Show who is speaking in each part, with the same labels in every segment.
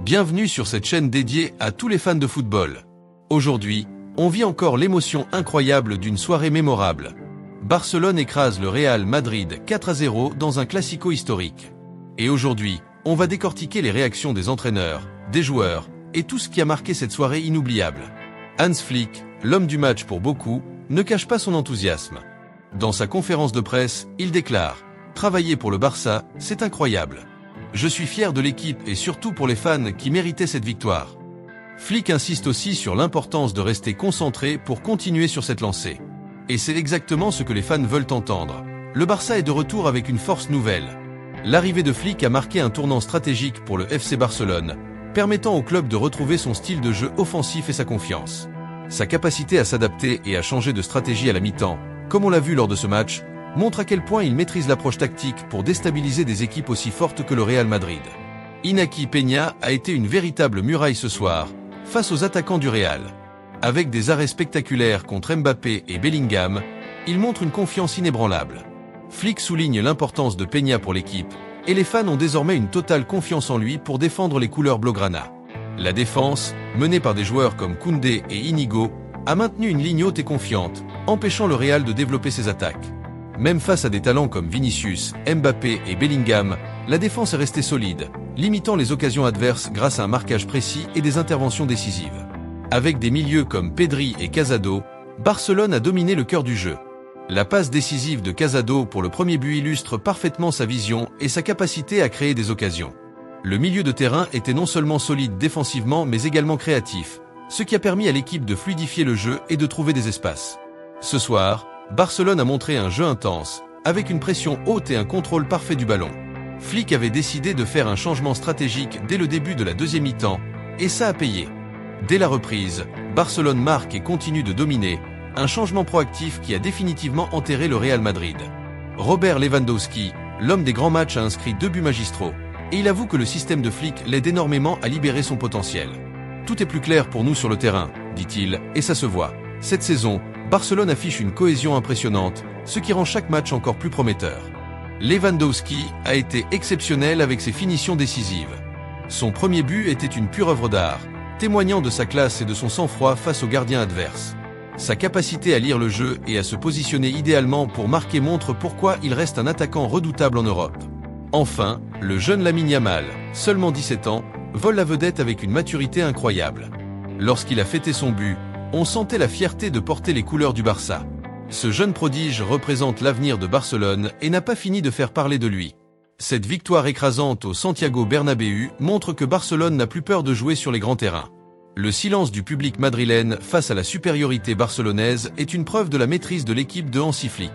Speaker 1: Bienvenue sur cette chaîne dédiée à tous les fans de football. Aujourd'hui, on vit encore l'émotion incroyable d'une soirée mémorable. Barcelone écrase le Real Madrid 4-0 dans un classico historique. Et aujourd'hui, on va décortiquer les réactions des entraîneurs, des joueurs, et tout ce qui a marqué cette soirée inoubliable. Hans Flick, l'homme du match pour beaucoup, ne cache pas son enthousiasme. Dans sa conférence de presse, il déclare « Travailler pour le Barça, c'est incroyable. Je suis fier de l'équipe et surtout pour les fans qui méritaient cette victoire. » Flick insiste aussi sur l'importance de rester concentré pour continuer sur cette lancée. Et c'est exactement ce que les fans veulent entendre. Le Barça est de retour avec une force nouvelle. L'arrivée de Flick a marqué un tournant stratégique pour le FC Barcelone, permettant au club de retrouver son style de jeu offensif et sa confiance. Sa capacité à s'adapter et à changer de stratégie à la mi-temps, comme on l'a vu lors de ce match, montre à quel point il maîtrise l'approche tactique pour déstabiliser des équipes aussi fortes que le Real Madrid. Iñaki Peña a été une véritable muraille ce soir, face aux attaquants du Real. Avec des arrêts spectaculaires contre Mbappé et Bellingham, il montre une confiance inébranlable. Flick souligne l'importance de Peña pour l'équipe, et les fans ont désormais une totale confiance en lui pour défendre les couleurs blaugrana. La défense, menée par des joueurs comme Koundé et Inigo, a maintenu une ligne haute et confiante, empêchant le Real de développer ses attaques. Même face à des talents comme Vinicius, Mbappé et Bellingham, la défense est restée solide, limitant les occasions adverses grâce à un marquage précis et des interventions décisives. Avec des milieux comme Pedri et Casado, Barcelone a dominé le cœur du jeu. La passe décisive de Casado pour le premier but illustre parfaitement sa vision et sa capacité à créer des occasions. Le milieu de terrain était non seulement solide défensivement mais également créatif, ce qui a permis à l'équipe de fluidifier le jeu et de trouver des espaces. Ce soir, Barcelone a montré un jeu intense, avec une pression haute et un contrôle parfait du ballon. Flick avait décidé de faire un changement stratégique dès le début de la deuxième mi-temps, et ça a payé. Dès la reprise, Barcelone marque et continue de dominer, un changement proactif qui a définitivement enterré le Real Madrid. Robert Lewandowski, l'homme des grands matchs, a inscrit 2 buts magistraux, et il avoue que le système de Flick l'aide énormément à libérer son potentiel. « Tout est plus clair pour nous sur le terrain », dit-il, et ça se voit. Cette saison, Barcelone affiche une cohésion impressionnante, ce qui rend chaque match encore plus prometteur. Lewandowski a été exceptionnel avec ses finitions décisives. Son premier but était une pure œuvre d'art, témoignant de sa classe et de son sang-froid face aux gardiens adverses. Sa capacité à lire le jeu et à se positionner idéalement pour marquer montre pourquoi il reste un attaquant redoutable en Europe. Enfin, le jeune Lamine Yamal, seulement 17 ans, vole la vedette avec une maturité incroyable. Lorsqu'il a fêté son but, on sentait la fierté de porter les couleurs du Barça. Ce jeune prodige représente l'avenir de Barcelone et n'a pas fini de faire parler de lui. Cette victoire écrasante au Santiago Bernabéu montre que Barcelone n'a plus peur de jouer sur les grands terrains. Le silence du public madrilène face à la supériorité barcelonaise est une preuve de la maîtrise de l'équipe de Hansi Flick.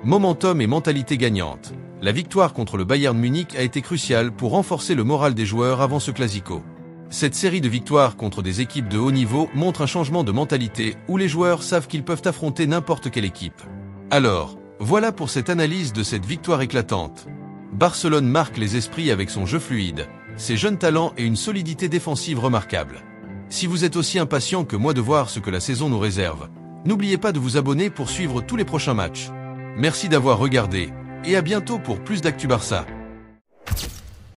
Speaker 1: Momentum et mentalité gagnante. La victoire contre le Bayern Munich a été cruciale pour renforcer le moral des joueurs avant ce classico. Cette série de victoires contre des équipes de haut niveau montre un changement de mentalité où les joueurs savent qu'ils peuvent affronter n'importe quelle équipe. Alors, voilà pour cette analyse de cette victoire éclatante. Barcelone marque les esprits avec son jeu fluide, ses jeunes talents et une solidité défensive remarquable. Si vous êtes aussi impatient que moi de voir ce que la saison nous réserve, n'oubliez pas de vous abonner pour suivre tous les prochains matchs. Merci d'avoir regardé, et à bientôt pour plus d'actu Barça.